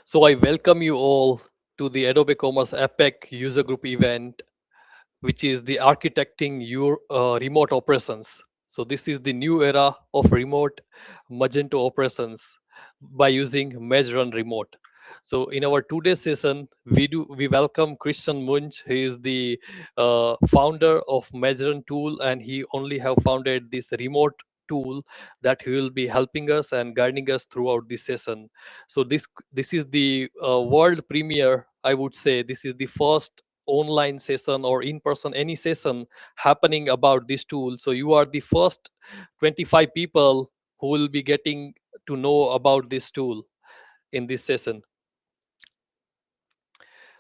So I welcome you all to the Adobe Commerce APAC user group event, which is the architecting your remote operations. So this is the new era of remote Magento operations by using Measure Run Remote. So in our today's session, we welcome Christian Munch. He is the founder of Measure Run tool, and he only have founded this remote tool that he will be helping us and guiding us throughout this session. So this is the world premiere. I would say this is the first online session or in person any session happening about this tool. So you are the first 25 people who will be getting to know about this tool in this session.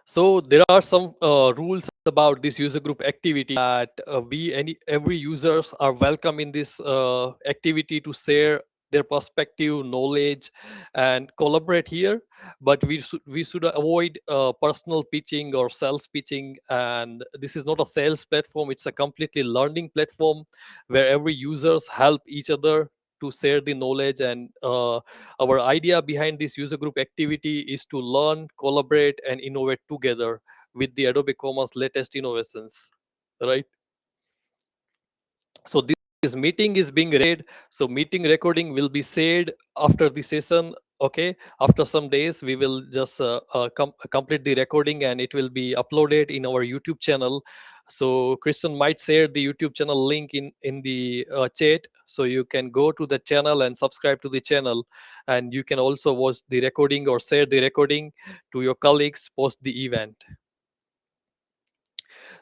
So there are some rules about this user group activity that we any every users are welcome in this activity to share their perspective, knowledge, and collaborate here. But we should avoid personal pitching or sales pitching. And this is not a sales platform; it's a completely learning platform where every users help each other to share the knowledge and our idea behind this user group activity is to learn, collaborate, and innovate together with the Adobe Commerce latest innovations, right? So this meeting is being recorded. So meeting recording will be shared after the session. Okay, after some days we will just complete the recording and it will be uploaded in our YouTube channel. So Christian might share the YouTube channel link in the chat, so you can go to the channel and subscribe to the channel, and you can also watch the recording or share the recording to your colleagues post the event.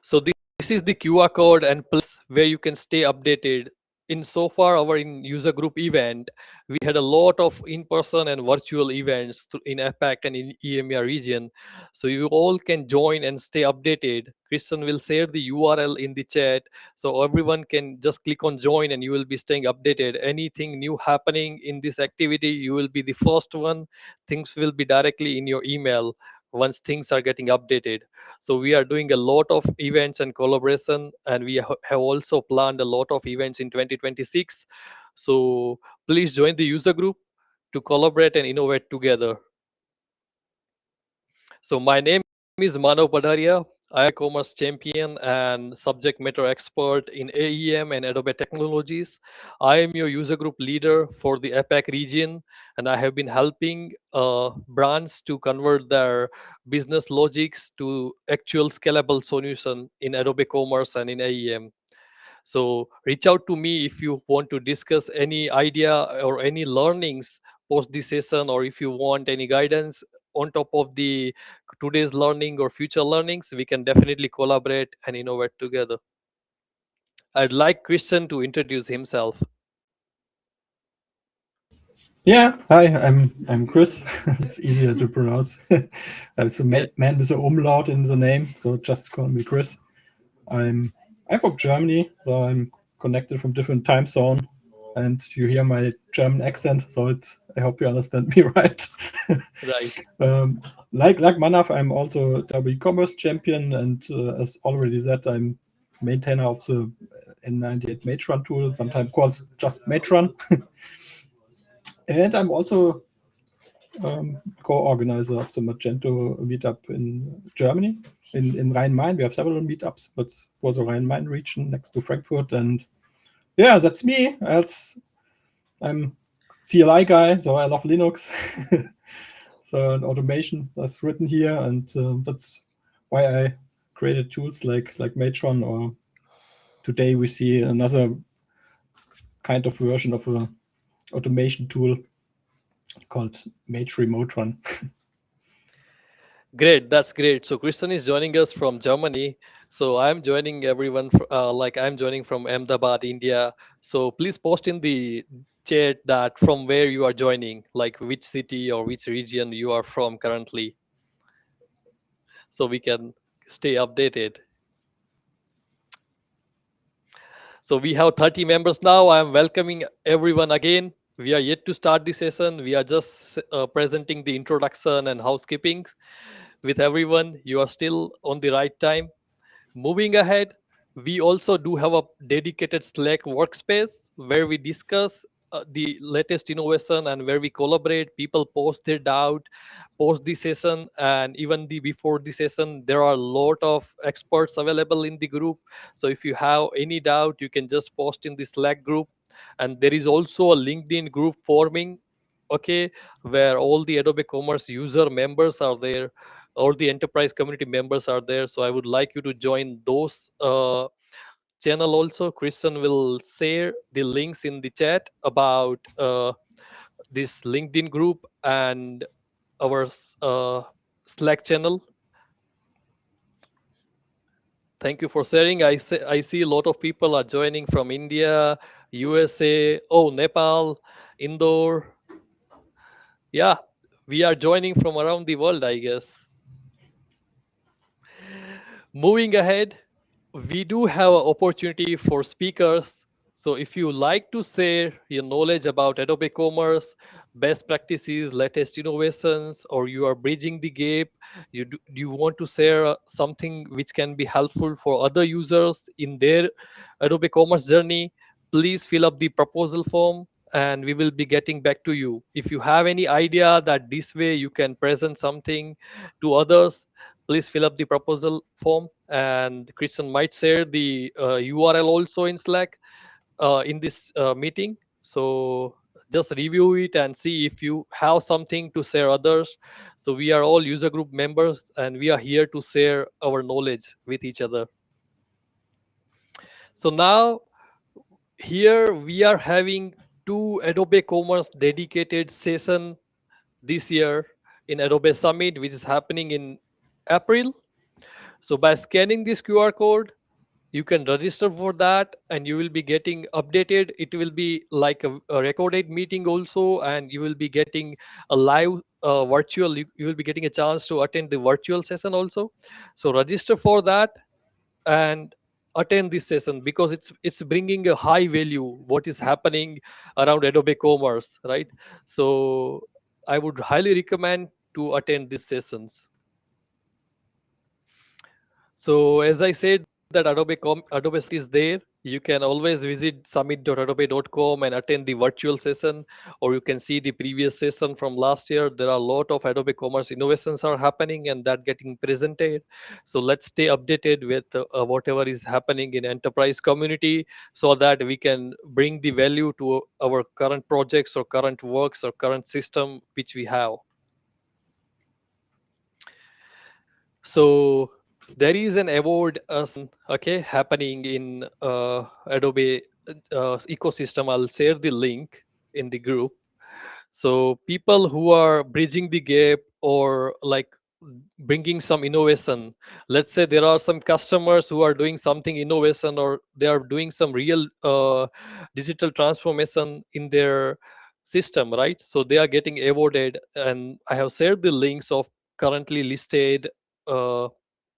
So this is the QR code and place where you can stay updated. In so far our in user group event, we had a lot of in-person and virtual events in APAC and in EMEA region. So you all can join and stay updated. Christian will share the URL in the chat, so everyone can just click on join and you will be staying updated. Anything new happening in this activity, you will be the first one. Things will be directly in your email once things are getting updated. So we are doing a lot of events and collaboration, and we have also planned a lot of events in 2026. So please join the user group to collaborate and innovate together. So my name is Manav Padaria. I am a commerce champion and subject matter expert in AEM and Adobe technologies. I am your user group leader for the APAC region, and I have been helping brands to convert their business logics to actual scalable solution in Adobe Commerce and in AEM. So reach out to me if you want to discuss any idea or any learnings post this session, or if you want any guidance on top of the today's learning or future learnings. We can definitely collaborate and innovate together. I'd like Christian to introduce himself. Yeah, hi, I'm Chris. It's easier to pronounce. So Yeah. man with a umlaut in the name, so just call me Chris. I'm from Germany, so I'm connected from different time zone, and you hear my German accent, so it's I hope you understand me right. Right. um, like Manav, I'm also a e-commerce champion, and as already said, I'm maintainer of the N98 Matron tool, sometimes called just Matron. And I'm also co-organizer of the Magento meetup in Germany. In Rhine-Main, we have several meetups, but for the Rhine-Main region next to Frankfurt. And yeah, that's me. I'm CLI guy, so I love Linux. So an automation that's written here, and that's why I created tools like Matron. Or today we see another kind of version of a automation tool called Mage Remote Run. Great, that's great. So Christian is joining us from Germany. So I'm joining everyone, like I'm joining from Ahmedabad, India. So please post in the chat that from where you are joining, like which city or which region you are from currently, so we can stay updated. So we have 30 members now. I am welcoming everyone again. We are yet to start the session. We are just presenting the introduction and housekeeping with everyone. You are still on the right time. Moving ahead, we also do have a dedicated Slack workspace where we discuss the latest innovation and where we collaborate. People post their doubt, post the session, and even the before the session there are a lot of experts available in the group. So if you have any doubt, you can just post in the Slack group. And there is also a LinkedIn group forming, okay, where all the Adobe Commerce user members are there, or the enterprise community members are there. So I would like you to join those channel also. Christian will share the links in the chat about this LinkedIn group and our Slack channel. Thank you for sharing. I see a lot of people are joining from India, USA, oh, Nepal, Indore. Yeah, we are joining from around the world, I guess. Moving ahead, we do have an opportunity for speakers. So if you like to share your knowledge about Adobe Commerce, best practices, latest innovations, or you are bridging the gap, you want to share something which can be helpful for other users in their Adobe Commerce journey, please fill up the proposal form and we will be getting back to you. If you have any idea that this way you can present something to others, please fill up the proposal form, and Christian might share the URL also in Slack in this meeting. So just review it and see if you have something to share others. So we are all user group members and we are here to share our knowledge with each other. So now here we are having two Adobe Commerce dedicated session this year in Adobe Summit, which is happening in April. So by scanning this QR code, you can register for that and you will be getting updated. It will be like a recorded meeting also, and you will be getting a live virtual, you will be getting a chance to attend the virtual session also. So register for that and attend this session, because it's bringing a high value what is happening around Adobe Commerce, right? So I would highly recommend to attend these sessions. So as I said that Adobe Summit is there. You can always visit summit.adobe.com and attend the virtual session, or you can see the previous session from last year. There are a lot of Adobe Commerce innovations are happening and that getting presented. So let's stay updated with whatever is happening in enterprise community, so that we can bring the value to our current projects or current works or current system which we have. So there is an award okay, happening in Adobe ecosystem. I'll share the link in the group. So people who are bridging the gap or like bringing some innovation, let's say there are some customers who are doing something innovation, or they are doing some real digital transformation in their system, right? So they are getting awarded, and I have shared the links of currently listed uh,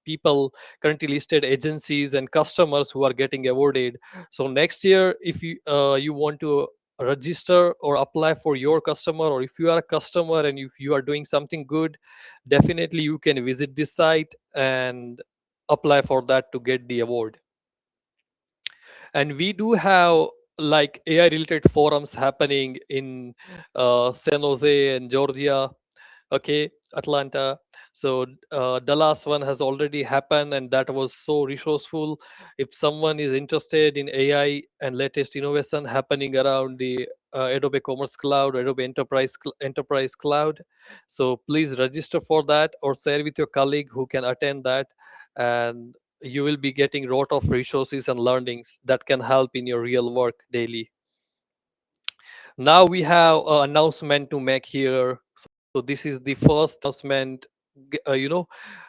people, currently listed agencies and customers who are getting awarded. So next year, if you want to register or apply for your customer, or if you are a customer and if you are doing something good, definitely you can visit this site and apply for that to get the award. And we do have like AI related forums happening in San Jose and Georgia, okay, Atlanta. So the last one has already happened and that was so resourceful. If someone is interested in AI and latest innovation happening around the Adobe Commerce Cloud, Adobe Enterprise Cloud, so please register for that or share with your colleague who can attend that, and you will be getting a lot of resources and learnings that can help in your real work daily. Now we have an announcement to make here. So this is the first announcement,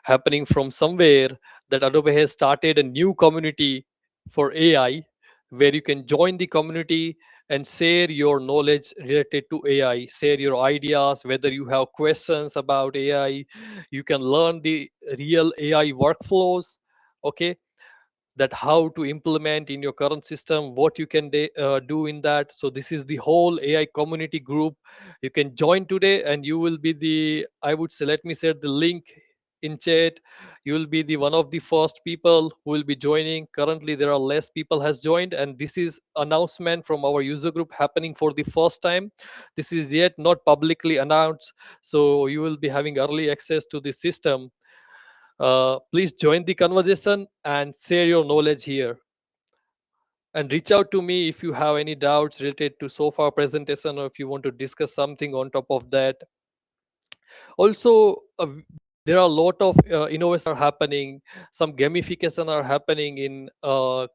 happening from somewhere, that Adobe has started a new community for AI, where you can join the community and share your knowledge related to AI, share your ideas, whether you have questions about AI, you can learn the real AI workflows, okay, that how to implement in your current system, what you can do in that. So this is the whole AI community group. You can join today and you will be the, I would say, let me share the link in chat. You will be the one of the first people who will be joining. Currently there are less people has joined, and this is announcement from our user group happening for the first time. This is yet not publicly announced, so you will be having early access to the system. Please join the conversation and share your knowledge here, and reach out to me if you have any doubts related to so far presentation, or if you want to discuss something on top of that. Also, there are a lot of innovation are happening. Some gamification are happening in our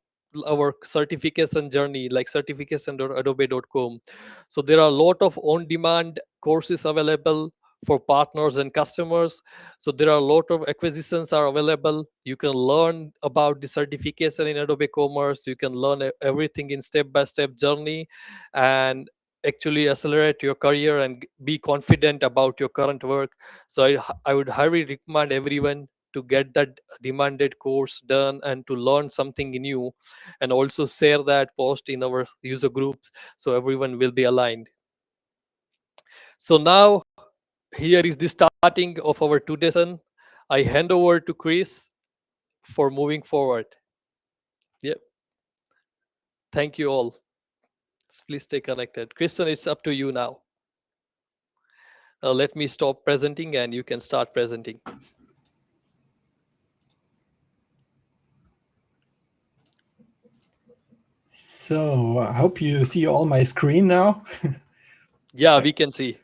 certification journey, like certification.adobe.com. So there are a lot of on demand courses available for partners and customers. So there are a lot of acquisitions are available. You can learn about the certification in Adobe Commerce. You can learn everything in step by step journey, and actually accelerate your career and be confident about your current work. So I would highly recommend everyone to get that demanded course done and to learn something new, and also share that post in our user groups so everyone will be aligned. So now here is the starting of our today's session. I hand over to Chris for moving forward. Yep. Thank you all. Please stay connected. Christian, it's up to you now. Let me stop presenting and you can start presenting. So I hope you see all my screen now. Yeah, we can see.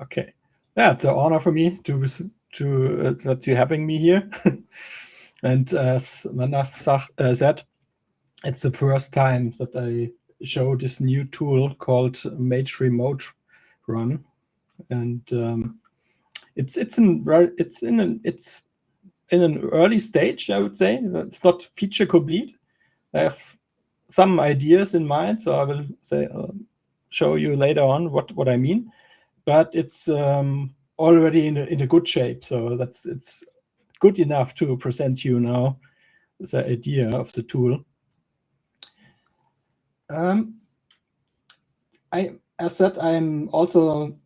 Okay. Yeah, it's an honor for me to that you're having me here. And as Manaf said, it's the first time that I show this new tool called Mage Remote Run, and it's in an early stage, I would say. It's not feature complete. I have some ideas in mind, so I will show you later on what I mean. But it's already in a good shape, so it's good enough to present you now the idea of the tool. As said, I'm also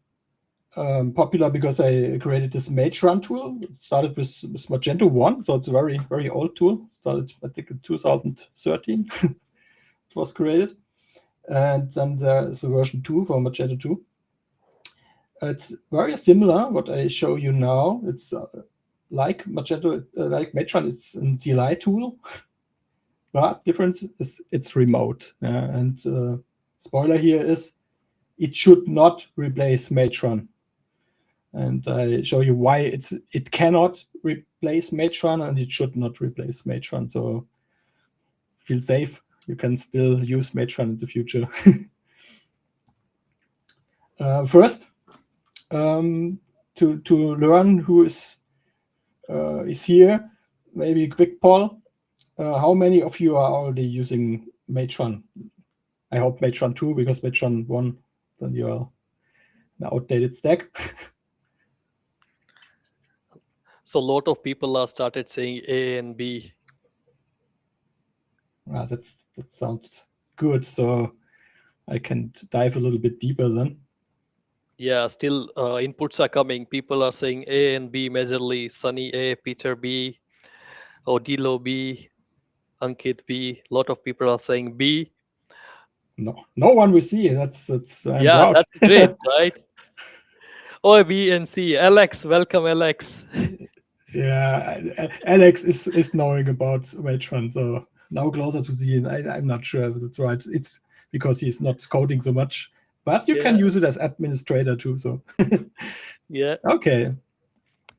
popular because I created this Mage Run tool. It started with Magento 1, so it's a very, very old tool. Started, I think, in 2013. It was created. And then there's a version 2 for Magento 2. It's very similar, what I show you now. It's like Magento, like Mage Run, it's a CLI tool. But different is it's remote. And spoiler here is it should not replace Mage Run. And I show you why it cannot replace Mage Run, and it should not replace Mage Run. So feel safe. You can still use Mage Run in the future. First, to learn who is here, maybe a quick poll. How many of you are already using Mage Run? I hope Mage Run 2, because Mage Run 1, then you're an outdated stack. So a lot of people are started saying A and B. That sounds good. So I can dive a little bit deeper then. Yeah, still inputs are coming. People are saying A and B majorly. Sunny A, Peter B, Odilo B, Ankit B. A lot of people are saying B. No one will see. That's I'm Yeah, proud. that's great, right? Oh, B and C. Alex, welcome, Alex. Yeah, Alex is knowing about Mage Run, so now closer to Z. I'm not sure if that's right. It's because he's not coding so much, but you can Yeah, use it as administrator too. So yeah. okay.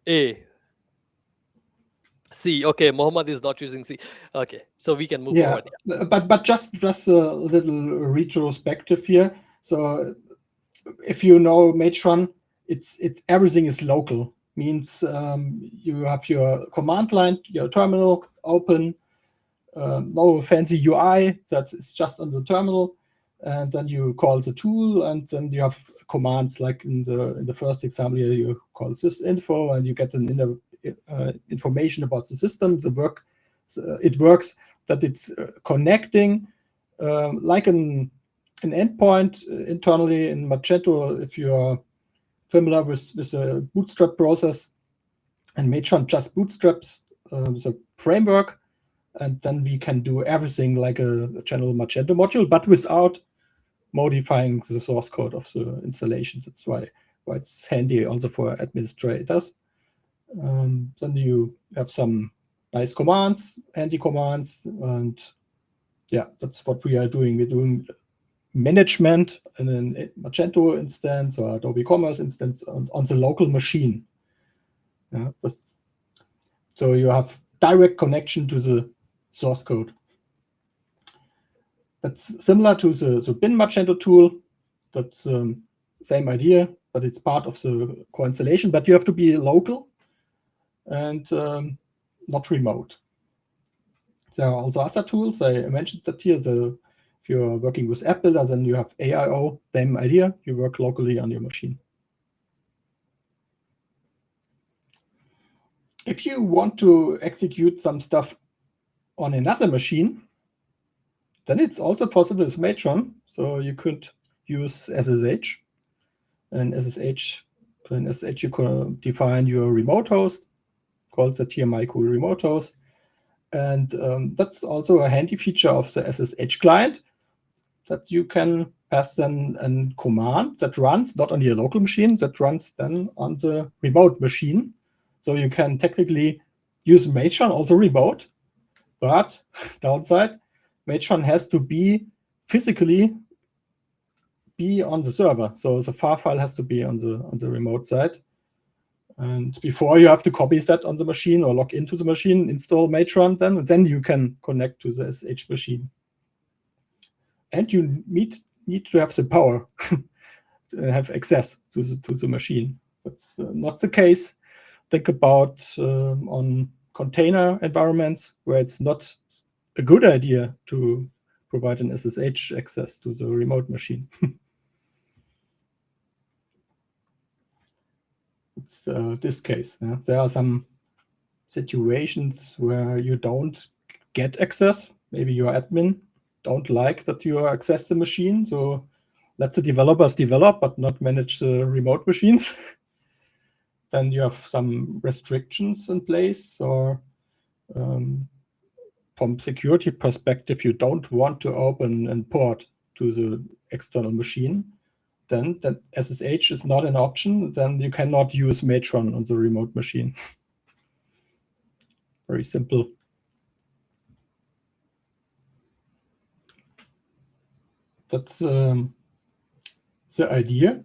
A. C. Okay, Mohammed is not using C. Okay, so we can move Yeah, forward. but just a little retrospective here. So if you know Mage Run, it's everything is local. Means you have your command line, your terminal open, no fancy UI. It's just on the terminal, and then you call the tool, and then you have commands like in the first example here, you call sysinfo, and you get an information about the system. It works that it's connecting like an endpoint internally in Magento. If you are familiar with a bootstrap process, And Matron just bootstraps the framework, and then we can do everything like a general Magento module, but without modifying the source code of the installation. That's why it's handy also for administrators. Then you have some nice commands, handy commands, and yeah, that's what we are doing. We're doing management in a Magento instance or Adobe Commerce instance on the local machine. Yeah, so you have direct connection to the source code. That's similar to the bin Magento tool. That's same idea, but it's part of the core installation. But you have to be local and not remote. There are also other tools. I mentioned that here. If you're working with App Builder, then you have AIO, same idea. You work locally on your machine. If you want to execute some stuff on another machine, then it's also possible with Matron. So you could use SSH. And in SSH, you can define your remote host, called the TMI cool remote host. And that's also a handy feature of the SSH client, that you can pass then a command that runs not on your local machine, that runs then on the remote machine. So you can technically use Matron also remote, but downside, Matron has to be physically on the server. So the far file has to be on the remote side. And before you have to copy that on the machine or log into the machine, install Matron, then you can connect to the SSH machine. And you need to have the power to have access to the machine. That's not the case. Think about on container environments where it's not a good idea to provide an SSH access to the remote machine. It's this case. There are some situations where you don't get access. Maybe your admin don't like that you access the machine, so let the developers develop but not manage the remote machines. Then you have some restrictions in place, or from security perspective, you don't want to open and port to the external machine. Then that SSH is not an option. Then you cannot use Matron on the remote machine. Very simple. That's the idea.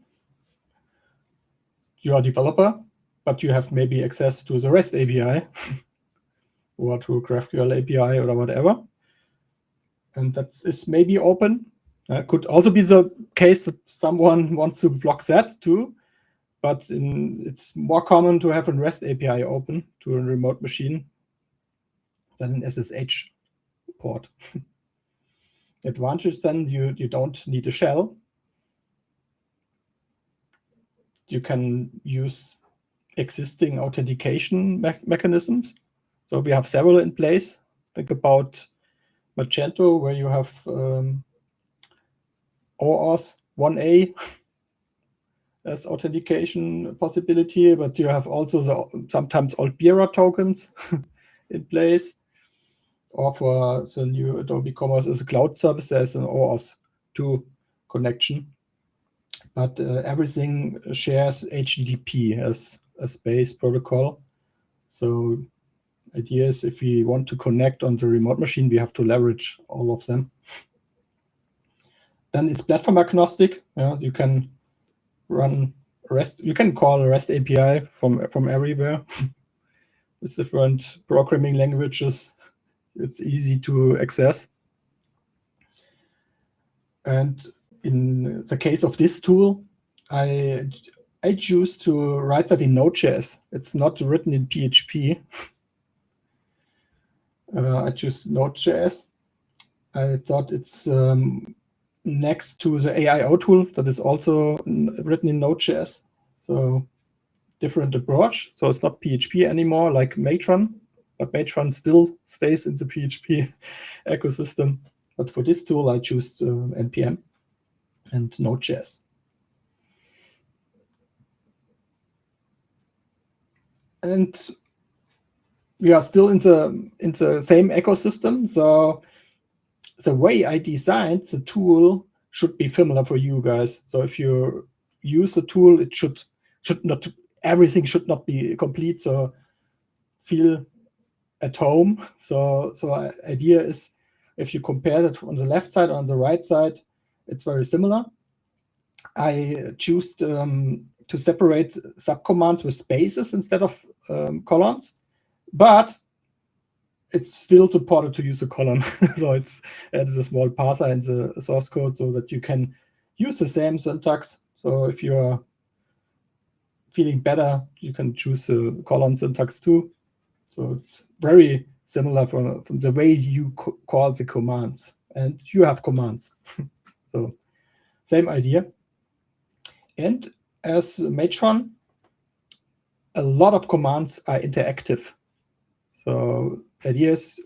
You are a developer, but you have maybe access to the REST API or to GraphQL API or whatever. And that is maybe open. Could also be the case that someone wants to block that too. But it's more common to have a REST API open to a remote machine than an SSH port. Advantage then, you don't need a shell. You can use existing authentication mechanisms. So we have several in place. Think about Magento, where you have OAuth 1A as authentication possibility, but you have also sometimes Altbera tokens in place. Or for the new Adobe Commerce as a cloud service, there's an OAuth 2 connection. But everything shares HTTP as a base protocol. So idea is, if we want to connect on the remote machine, we have to leverage all of them. Then it's platform agnostic. You can run REST. You can call a REST API from everywhere with different programming languages. It's easy to access. And in the case of this tool, I choose to write that in Node.js. It's not written in PHP. I choose Node.js. I thought it's next to the AIO tool that is also written in Node.js. So different approach. So it's not PHP anymore like Matron, but Matron still stays in the PHP ecosystem. But for this tool, I choose NPM and Node.js. And we are still in the same ecosystem. So the way I designed the tool should be similar for you guys. So if you use the tool, it should not, everything should not be complete. So feel at home. So idea is, if you compare that on the left side, on the right side, it's very similar. I choose to separate subcommands with spaces instead of colons, but it's still supported to use a colon. So it's there's a small parser in the source code so that you can use the same syntax. So if you're feeling better, you can choose the colon syntax too. So it's very similar from the way you call the commands, and you have commands. So same idea. And as Matron, a lot of commands are interactive. So the idea is,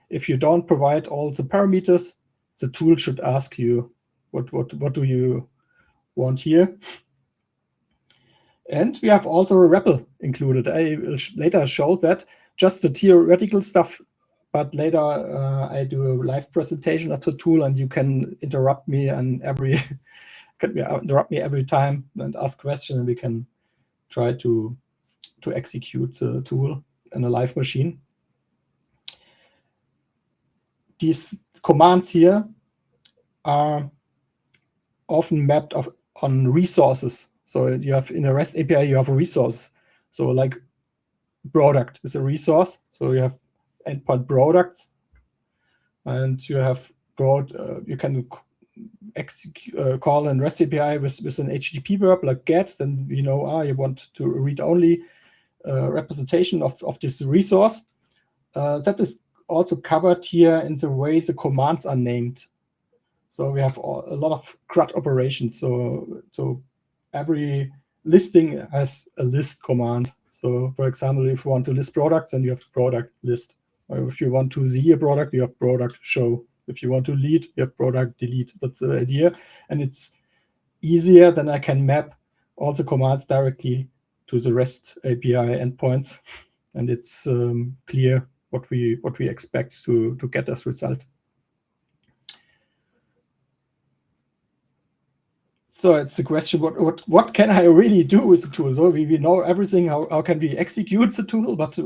if you don't provide all the parameters, the tool should ask you, what do you want here? And we have also a REPL included. I will later show that, just the theoretical stuff, but later I do a live presentation of the tool, and you can interrupt me and interrupt me every time and ask questions, and we can try to execute the tool in a live machine. These commands here are often mapped on resources. So you have, in a REST API, you have a resource. So like product is a resource. So you have endpoint products, and you have you can call an REST API with an HTTP verb like get. Then you know, you want to read only representation of this resource. That is also covered here in the way the commands are named. So we have a lot of CRUD operations. So every listing has a list command. So for example, if you want to list products, then you have product list. Or if you want to see a product, you have product show. If you want to delete, you have product delete. That's the idea. And it's easier than I can map all the commands directly to the REST API endpoints. And it's clear what we expect to get as result. So it's the question, what can I really do with the tool? So we know everything, how can we execute the tool, but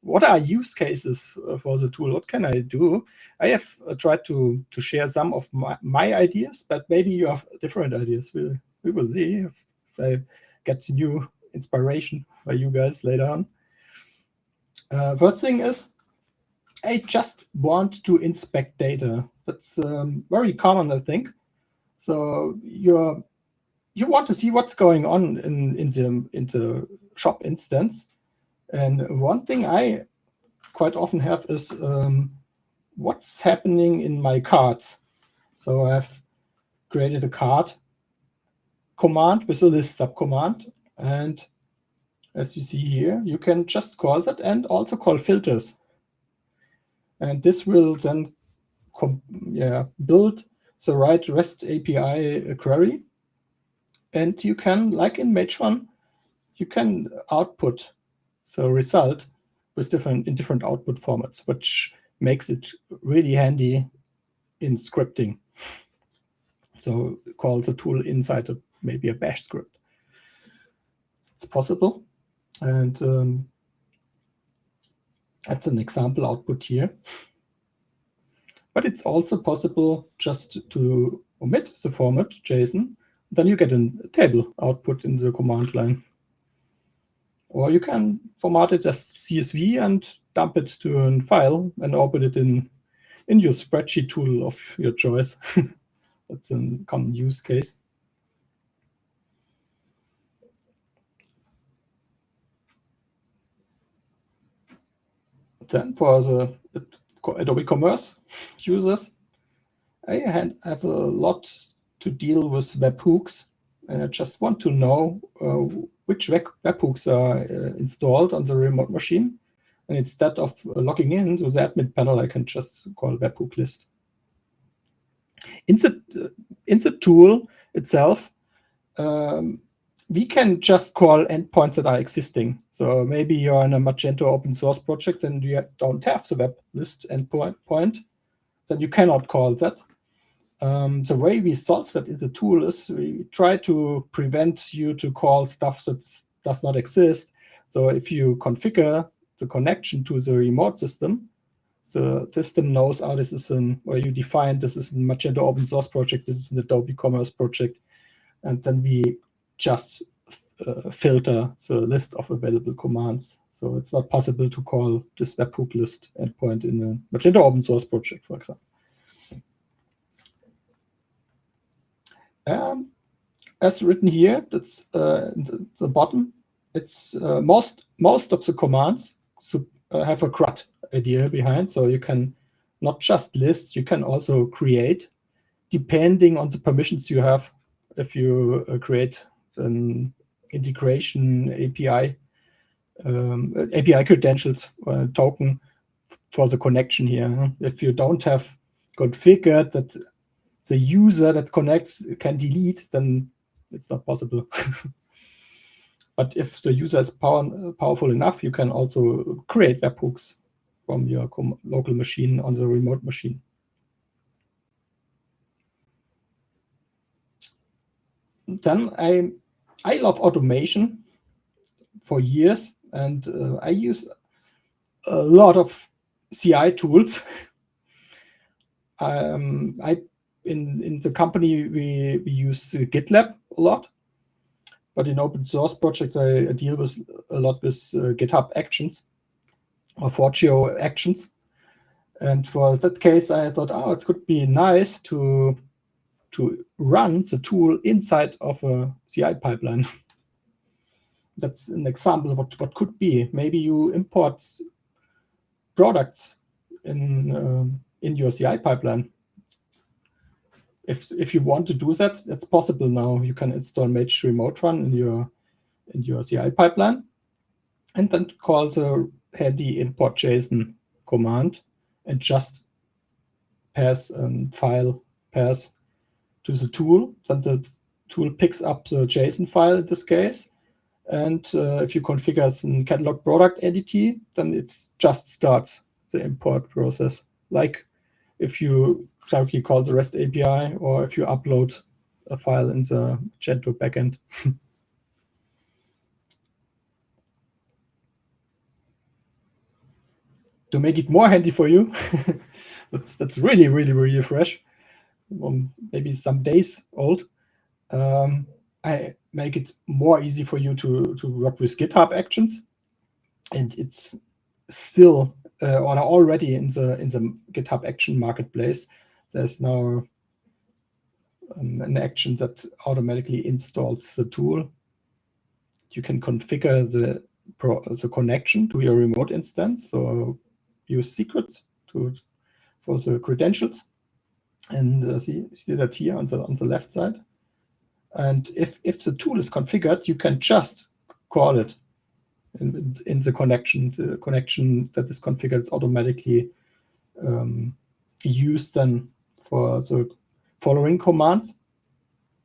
what are use cases for the tool? What can I do? I have tried to share some of my ideas, but maybe you have different ideas. We will see if I get new inspiration by you guys later on. First thing is, I just want to inspect data. That's very common, I think. So you want to see what's going on in the shop instance. And one thing I quite often have is what's happening in my cards. So I've created a card command with a list subcommand. And as you see here, you can just call that and also call filters. And this will then build the right REST API query. And you can, like in Matron, you can output the result with different output formats, which makes it really handy in scripting. So call the tool inside maybe a bash script. It's possible. And that's an example output here. But it's also possible just to omit the format JSON. Then you get a table output in the command line. Or you can format it as CSV and dump it to a file and open it in your spreadsheet tool of your choice. That's a common use case. Then for the Adobe Commerce users, I have a lot to deal with webhooks, and I just want to know which webhooks are installed on the remote machine. And instead of logging in to the admin panel, I can just call webhook list. In the tool itself, we can just call endpoints that are existing. So maybe you're in a Magento open source project and you don't have the web list endpoint, then you cannot call that. The way we solve that in the tool is we try to prevent you to call stuff that does not exist. So if you configure the connection to the remote system, the system knows, oh, this is where you define this is a Magento open source project, this is an Adobe Commerce project, and then we just filter the list of available commands. So it's not possible to call this webhook list endpoint in a Magento open source project, for example. As written here, that's in the bottom. It's most of the commands have a CRUD idea behind, so you can not just list, you can also create, depending on the permissions you have. If you create an integration API, API credentials token for the connection here. If you don't have configured that the user that connects can delete, then it's not possible. But if the user is powerful enough, you can also create webhooks from your local machine on the remote machine. Then I love automation for years, and I use a lot of CI tools. In the company we use GitLab a lot, but in open source project I deal with a lot with GitHub Actions or Forgio Actions. And for that case, I thought, oh, it could be nice to run the tool inside of a CI pipeline. That's an example of what could be. Maybe you import products in your CI pipeline. If you want to do that, that's possible now. You can install Mage Remote Run in your CI pipeline, and then call the handy import JSON command and just pass a file path to the tool. Then the tool picks up the JSON file in this case. And if you configure the catalog product entity, then it just starts the import process. Like if you directly call the REST API or if you upload a file in the Magento backend. To make it more handy for you, that's really, really, really fresh, maybe some days old. I make it more easy for you to work with GitHub Actions, and it's still or already in the GitHub Action marketplace. There's now an action that automatically installs the tool. You can configure the connection to your remote instance, so use secrets for the credentials, and see that here on the left side. And if the tool is configured, you can just call it in the connection. The connection that is configured is automatically used then for the following commands.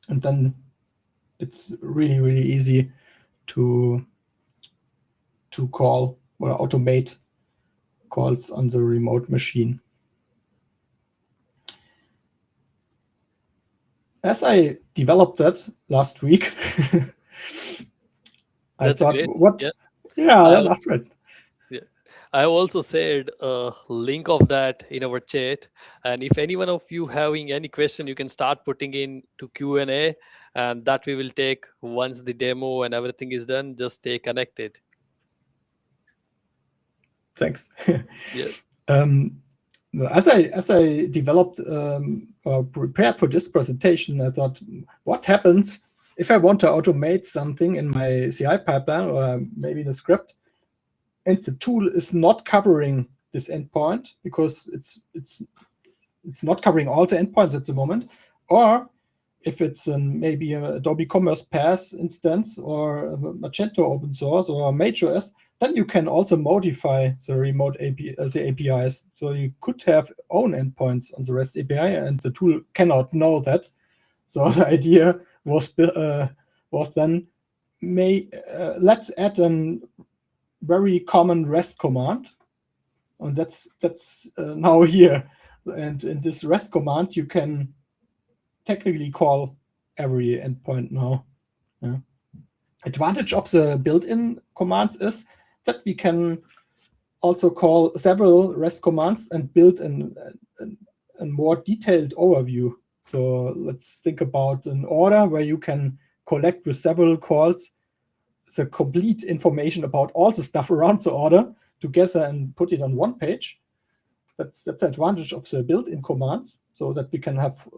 And then it's really, really easy to call or automate calls on the remote machine. As I developed that last week, I thought, great. what? Yeah, that's right. yeah. I also shared a link of that in our chat, and if any one of you having any question, you can start putting in to Q&A, and that we will take once the demo and everything is done. Just stay connected. Thanks. Yeah. As I developed or prepared for this presentation, I thought, what happens if I want to automate something in my CI pipeline or maybe in a script, and the tool is not covering this endpoint because it's not covering all the endpoints at the moment, or if it's maybe an Adobe Commerce Pass instance or a Magento open source or Mage.os, then you can also modify the remote the APIs. So you could have own endpoints on the REST API, and the tool cannot know that. So the idea was then let's add a very common REST command, and that's now here. And in this REST command, you can technically call every endpoint now. Yeah. Advantage of the built-in commands is that we can also call several REST commands and build a more detailed overview. So let's think about an order where you can collect with several calls the complete information about all the stuff around the order together and put it on one page. That's the advantage of the built-in commands, so that we can have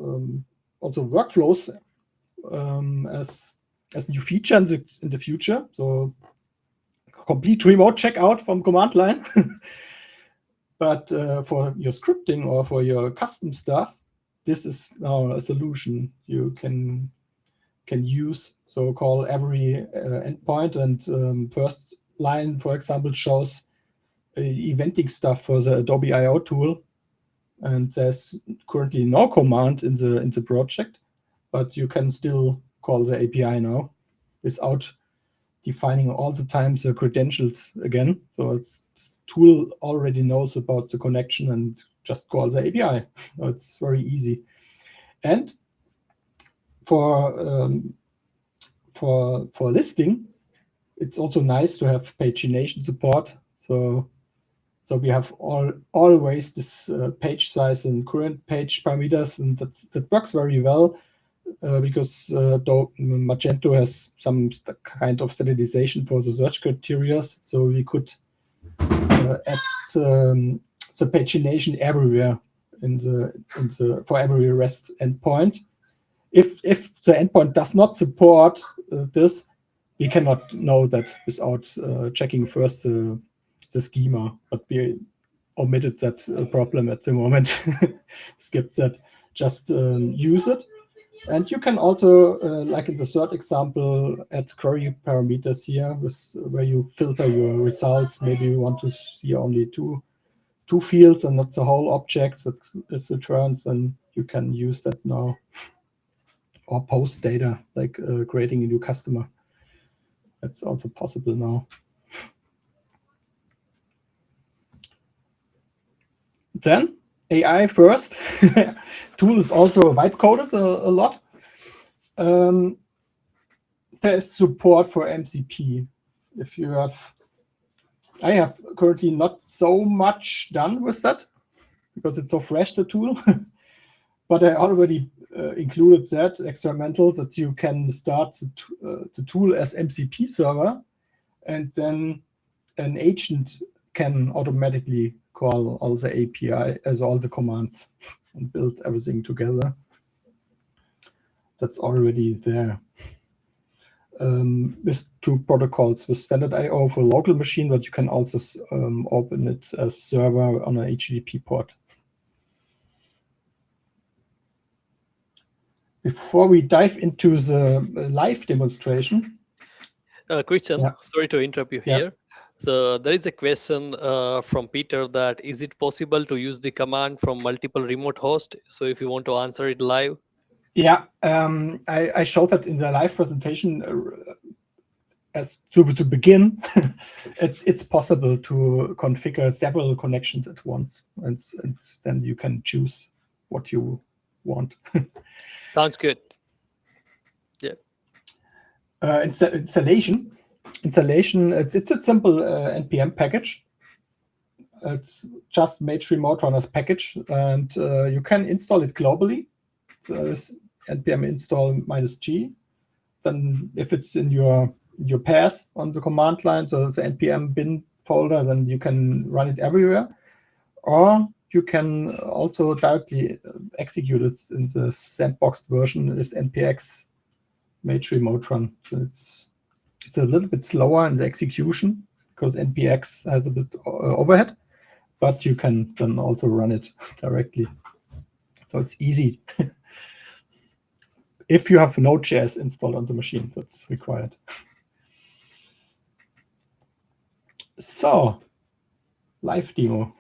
also workflows as new feature in the future. So complete remote checkout from command line. But for your scripting or for your custom stuff, this is now a solution you can use. So call every endpoint, and first line, for example, shows eventing stuff for the Adobe I/O tool. And there's currently no command in the project, but you can still call the API now without defining all the time the credentials again. So it's tool already knows about the connection and just call the API. So it's very easy. And for listing, it's also nice to have pagination support. So we have always this page size and current page parameters, and that works very well because though Magento has some kind of standardization for the search criteria, so we could add the pagination everywhere for every REST endpoint. If the endpoint does not support this, we cannot know that without checking first the schema, but we omitted that problem at the moment. Skip that. Just use it. And you can also, like in the third example, add query parameters here where you filter your results. Maybe you want to see only two fields and not the whole object that it returns, and you can use that now. Or post data, like creating a new customer. That's also possible now. Then AI first. Tool is also white coded a lot. There is support for MCP. If you have, I have currently not so much done with that because it's so fresh, the tool. But I already included that experimental that you can start the tool as MCP server, and then an agent can automatically call all the API as all the commands and build everything together. That's already there. With two protocols, with standard I/O for local machine, but you can also open it as server on an HTTP port. Before we dive into the live demonstration. Christian, Yeah. sorry to interrupt you here. So there is a question from Peter that is it possible to use the command from multiple remote hosts? So if you want to answer it live. Yeah, I showed that in the live presentation. As to begin, it's possible to configure several connections at once, and then you can choose what you want. Sounds good. Yeah. Installation. It's a simple npm package. It's just made remote runners package, and you can install it globally. There's npm install -g. Then if it's in your path on the command line, so the npm bin folder, then you can run it everywhere. Or you can also directly execute it in the sandboxed version is npx made remote run. So it's a little bit slower in the execution because npx has a bit overhead, but you can then also run it directly. So it's easy. If you have Node.js installed on the machine, that's required. So, live demo.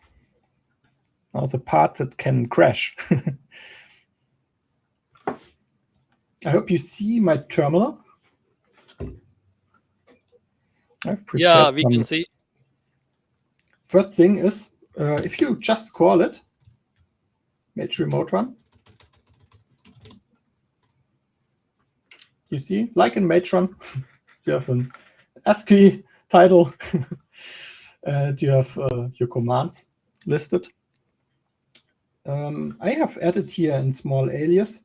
Now the part that can crash. I hope you see my terminal. I've prepared Yeah, we some. can see. First thing is, if you just call it Mage remote run, you see, like in Mage run, you have an ASCII title, and you have your commands listed. I have added here in small alias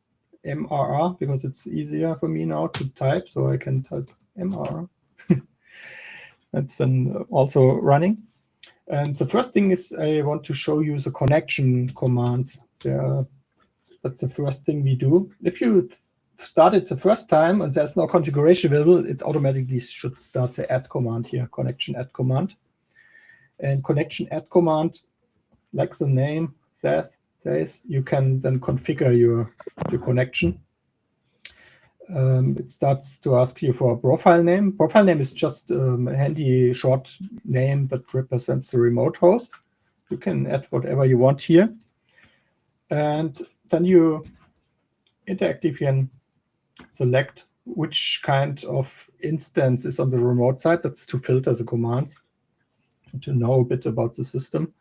MRR because it's easier for me now to type, so I can type MRR. That's then also running. And the first thing is I want to show you the connection commands. That's the first thing we do. If you start it the first time and there's no configuration available, it automatically should start the add command here, connection add command. And connection add command, like the name says, you can then configure your connection. It starts to ask you for a profile name. Profile name is just a handy short name that represents the remote host. You can add whatever you want here. And then you interactive can select which kind of instance is on the remote side. That's to filter the commands, to know a bit about the system.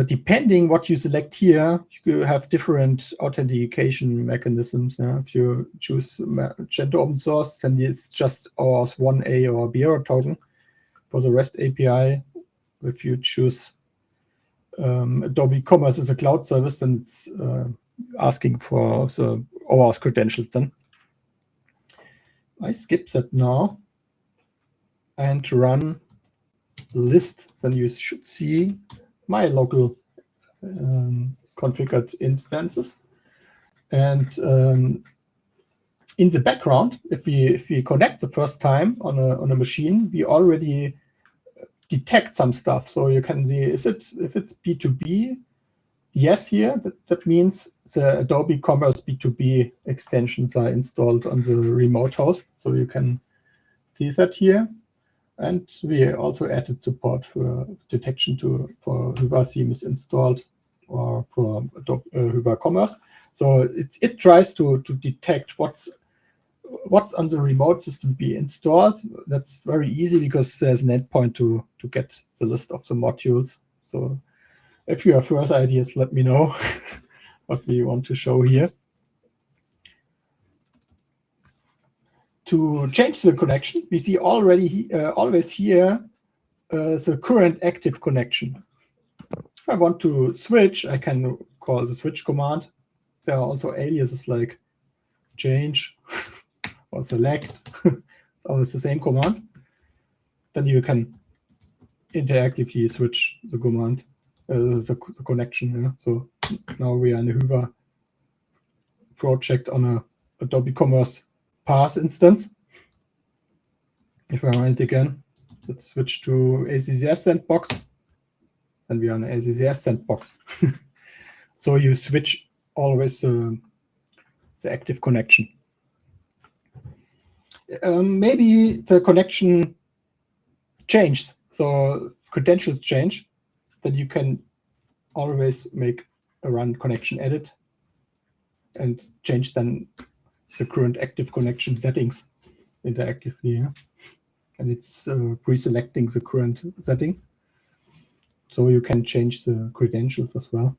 Depending what you select here, you have different authentication mechanisms. If you choose Magento open source, then it's just OAuth 1A or Bearer token. For the REST API, if you choose Adobe Commerce as a cloud service, then it's asking for the OAuth credentials then. I skip that now and run list. Then you should see my local configured instances. And in the background, if we connect the first time on a machine, we already detect some stuff. So you can see, if it's B2B, yes, here, that means the Adobe Commerce B2B extensions are installed on the remote host. So you can see that here. And we also added support for detection for Hyva theme is installed or for Hyva Commerce. So it tries to detect what's on the remote system be installed. That's very easy because there's an endpoint to get the list of the modules. So if you have further ideas, let me know what we want to show here. To change the connection, we see already always here the current active connection. If I want to switch, I can call the switch command. There are also aliases like change or select. It's always the same command. Then you can interactively switch the command, the connection. Yeah? So now we are in a Hyva project on a Adobe Commerce Pass instance. If I run it again, let's switch to ACCS sandbox. Then we are on ACCS sandbox. So you switch always the active connection. Maybe the connection changed, so credentials change, then you can always make a run connection edit and change then the current active connection settings interactively. Yeah? And it's pre-selecting the current setting. So you can change the credentials as well.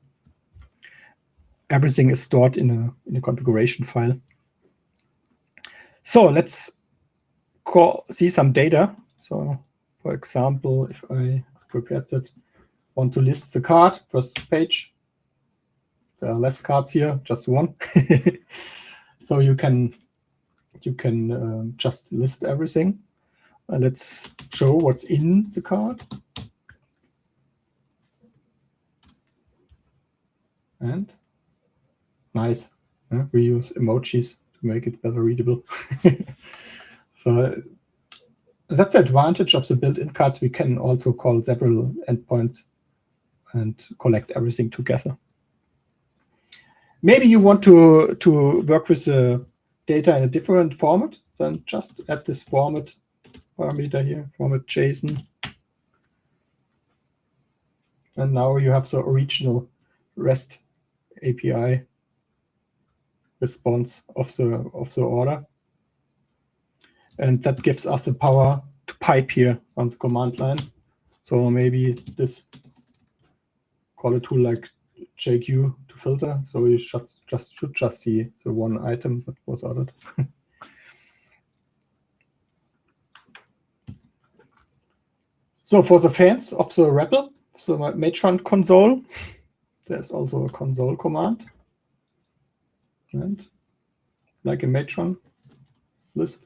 Everything is stored in a configuration file. So let's see some data. So for example, if I prepared that, want to list the card, first page. There are less cards here, just one. So you can just list everything. Let's show what's in the card. And nice. We use emojis to make it better readable. So that's the advantage of the built-in cards. We can also call several endpoints and collect everything together. Maybe you want to work with the data in a different format, then just add this format parameter here, format JSON. And now you have the original REST API response of the order. And that gives us the power to pipe here on the command line. So maybe this, call a tool like JQ to filter. So you should just see the one item that was added. So for the fans of the REPL, so my Matron console, there's also a console command. And like a Matron list.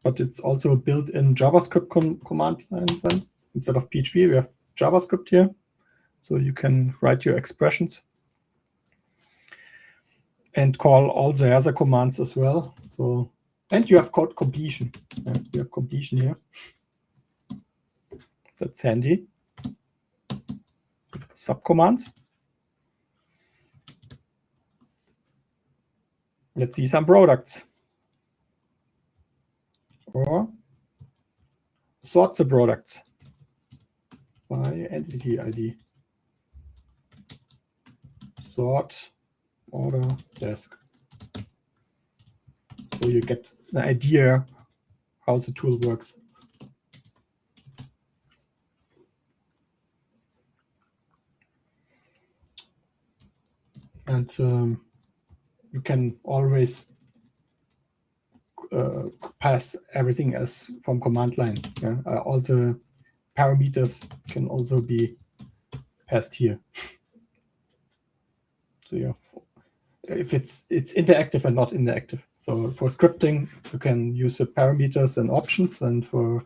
But it's also a built-in JavaScript command line then. Instead of PHP, we have JavaScript here. So you can write your expressions and call all the other commands as well. So, and you have code completion. Yeah, you have completion here. That's handy. Subcommands. Let's see some products. Or sort the products by entity ID. Sort, order, desk. So you get the idea how the tool works. And you can always pass everything as from command line. Yeah? All the parameters can also be passed here. So you have, if it's interactive and not interactive. So for scripting, you can use the parameters and options, and for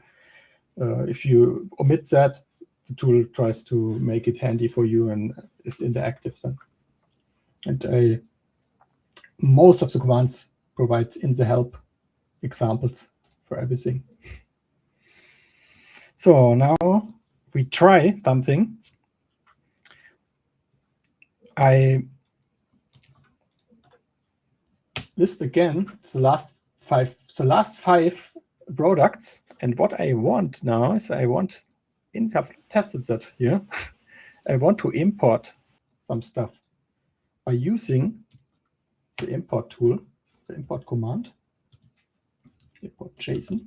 if you omit that, the tool tries to make it handy for you and is interactive then. And most of the commands provide in the help examples for everything. So now we try something. I list again the last five products, and what I want now is I've tested that here. I want to import some stuff by using the import tool, the import command, import JSON.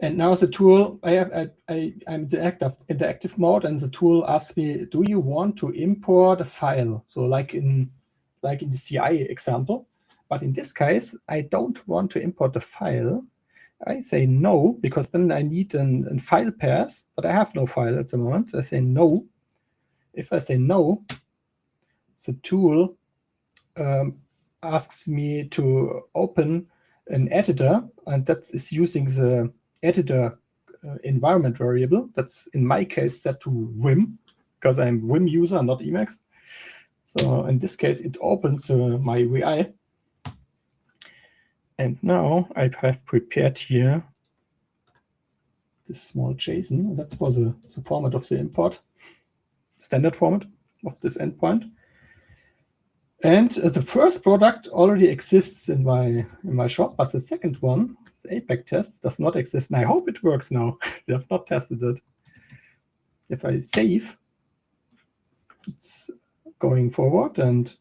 And now the tool, I'm in the interactive mode, and the tool asks me, do you want to import a file? So like in the CI example, but in this case, I don't want to import a file. I say no, because then I need a file path, but I have no file at the moment. I say no. If I say no, the tool asks me to open an editor, and that is using the editor environment variable. That's in my case set to Vim, because I'm Vim user, not Emacs. So in this case, it opens my VI. And now I have prepared here this small JSON. That's for the format of the import, standard format of this endpoint. And the first product already exists in my shop, but the second one, the APAC test, does not exist. And I hope it works now. They have not tested it. If I save, it's going forward. And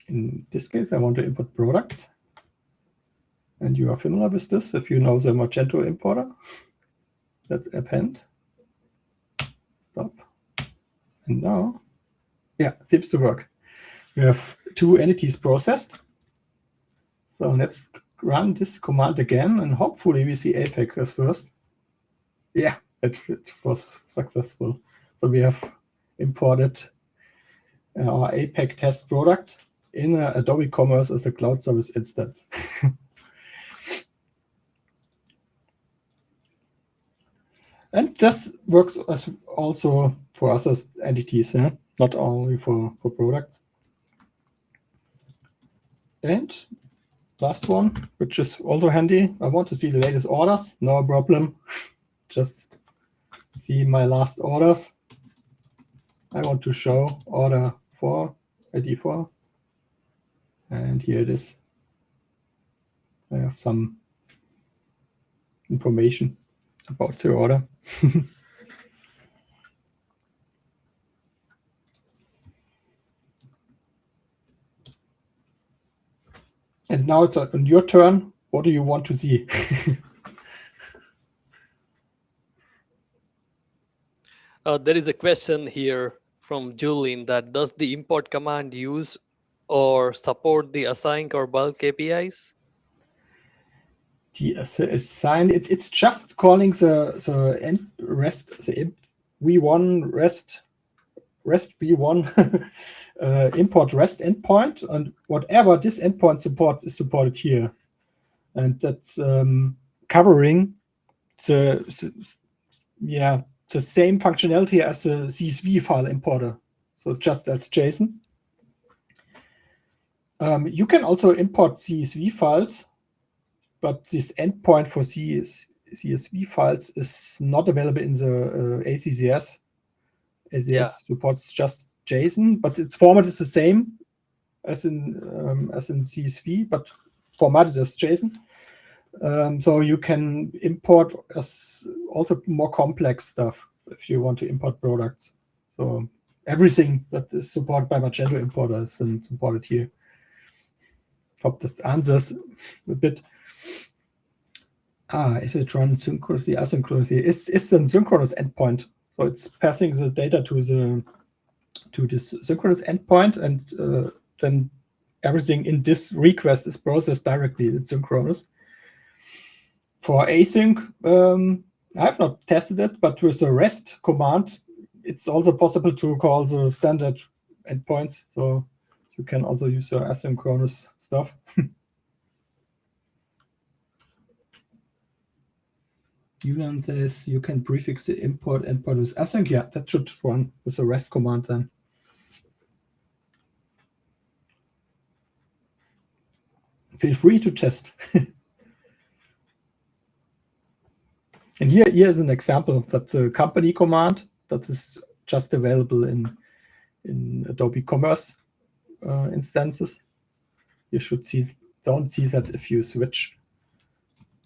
in this case, I want to import products. And you are familiar with this if you know the Magento importer. That's append. Stop. And now, yeah, it seems to work. We have two entities processed. So let's run this command again, and hopefully we see APAC as first. Yeah, it was successful. So we have imported our APAC test product in Adobe Commerce as a cloud service instance. And this works as also for other entities, not only for products. And last one, which is also handy. I want to see the latest orders. No problem. Just see my last orders. I want to show order 4, ID 4. And here it is. I have some information about the order. And now it's on your turn What do you want to see? There is a question here from Julien that does the import command use or support the async or bulk APIs? The assign it's just calling the end rest the v1 rest v1 import rest endpoint, and whatever this endpoint supports is supported here, and that's covering the same functionality as the CSV file importer, so just as JSON. You can also import CSV files, but this endpoint for CSV files is not available in the ACCS. Yeah. ACCS supports just JSON, but its format is the same as in CSV, but formatted as JSON. So you can import also more complex stuff if you want to import products. So everything that is supported by Magento importer is supported here. Hope this answers a bit. If it runs synchronously, asynchronously, it's a synchronous endpoint. So it's passing the data to this synchronous endpoint, and then everything in this request is processed directly. It's synchronous. For async, I have not tested it, but with the REST command, it's also possible to call the standard endpoints. So you can also use the asynchronous stuff. Julian says you can prefix the import endpoint with async. Yeah, that should run with the REST command then. Feel free to test. And here is an example. That's a company command that is just available in Adobe Commerce instances. You don't see that if you switch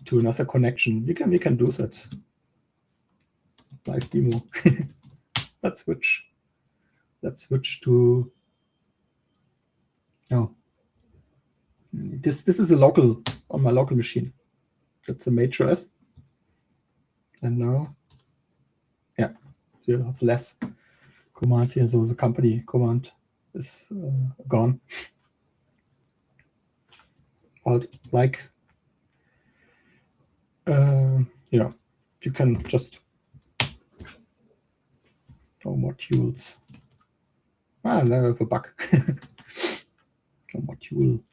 to another connection. We can do that. Live demo. Let's switch to this is a local on my local machine. That's a major S. And now, yeah, you have less commands here. So the company command is gone. Like, you can just modules. Now I have a bug. Module.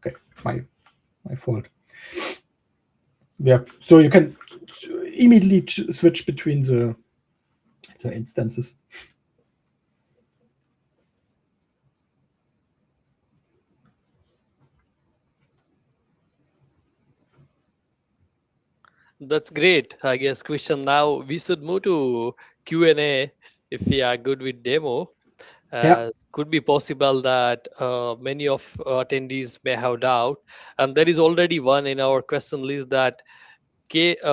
Okay, my fault. Yeah, so you can immediately switch between the instances. That's great. I guess, Christian, now we should move to Q&A if we are good with demo. Could be possible that many of attendees may have doubt, and there is already one in our question list that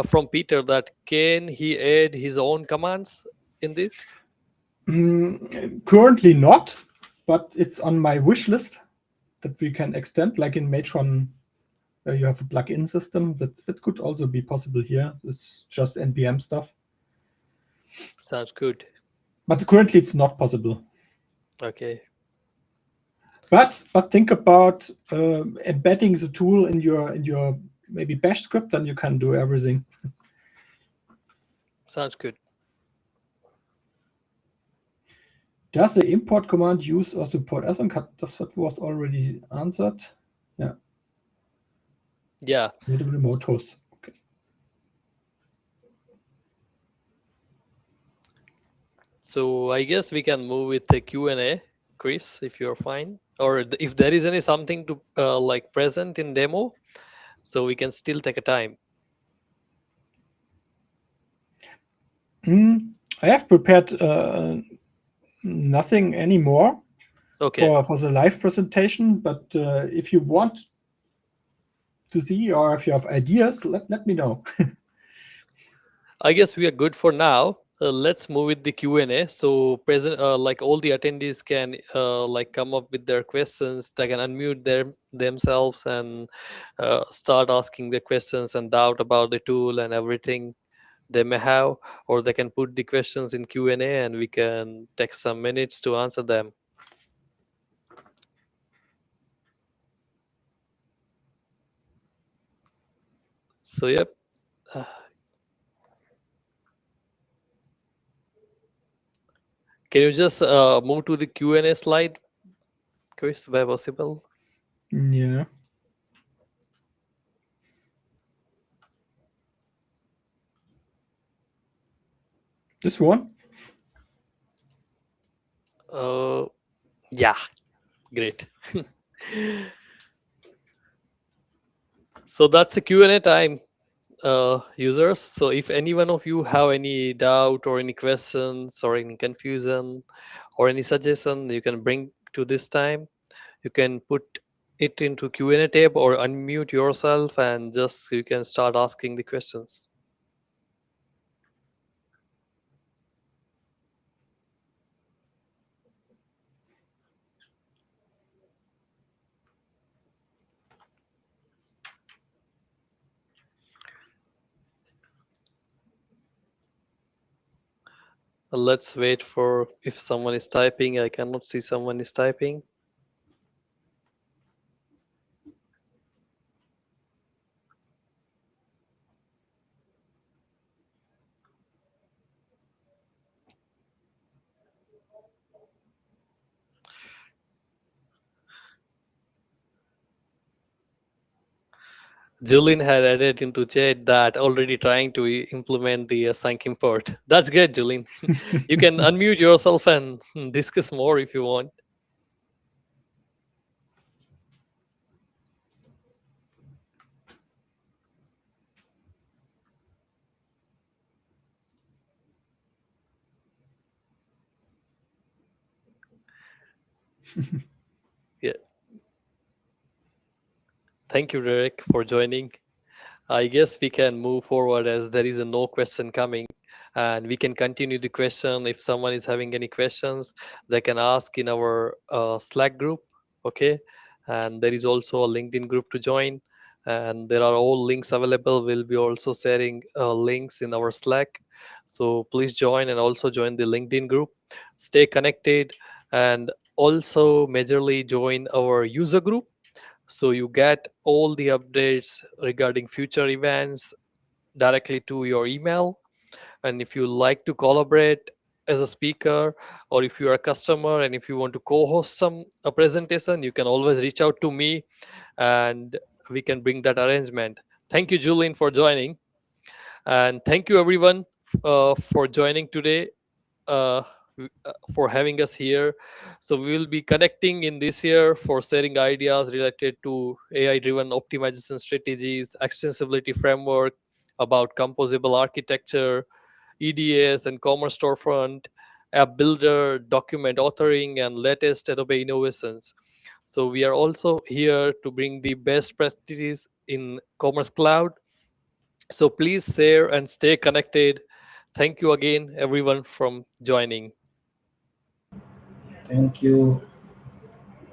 from Peter, that can he add his own commands in this? Currently not, but it's on my wish list that we can extend, like in Matron, where you have a plug-in system. That could also be possible here. It's just NPM stuff. Sounds good. But currently it's not possible. Okay. But think about embedding the tool in your maybe Bash script, and you can do everything. Sounds good. Does the import command use or support async? That was already answered. Yeah. Yeah. Remote hosts. Okay. So I guess we can move with the Q&A, Chris, if you're fine, or if there is any something to like present in demo, so we can still take a time. I have prepared nothing anymore for the live presentation, but if you want to see or if you have ideas, let me know. I guess we are good for now. Let's move with the Q&A. So present, like all the attendees can like come up with their questions. They can unmute themselves and start asking their questions and doubt about the tool and everything they may have, or they can put the questions in Q&A and we can take some minutes to answer them. So yep. Uh, Can you just move to the Q&A slide, Chris, where possible? Yeah. This one? Uh, yeah, great. So that's a Q&A time, users. So if any one of you have any doubt or any questions or any confusion or any suggestion, you can bring to this time. You can put it into Q&A tab or unmute yourself and just you can start asking the questions. Let's wait for if someone is typing. I cannot see someone is typing. Julin had added into chat that already trying to implement the sync import. That's great, Julin. You can unmute yourself and discuss more if you want. Yeah. Thank you, Derek, for joining. I guess we can move forward as there is a no question coming, and we can continue the question. If someone is having any questions, they can ask in our Slack group. Okay, and there is also a LinkedIn group to join, and there are all links available. We'll be also sharing links in our Slack, so please join and also join the LinkedIn group. Stay connected, and also majorly join our user group so you get all the updates regarding future events directly to your email. And if you like to collaborate as a speaker, or if you're a customer and if you want to co-host some a presentation, you can always reach out to me and we can bring that arrangement. Thank you, Julian, for joining, and thank you everyone for joining today, uh, for having us here. So we will be connecting in this year for sharing ideas related to AI-driven optimization strategies, extensibility framework, about composable architecture, EDS and commerce storefront, app builder, document authoring, and latest Adobe innovations. So we are also here to bring the best practices in Commerce Cloud. So please share and stay connected. Thank you again, everyone, from joining. Thank you.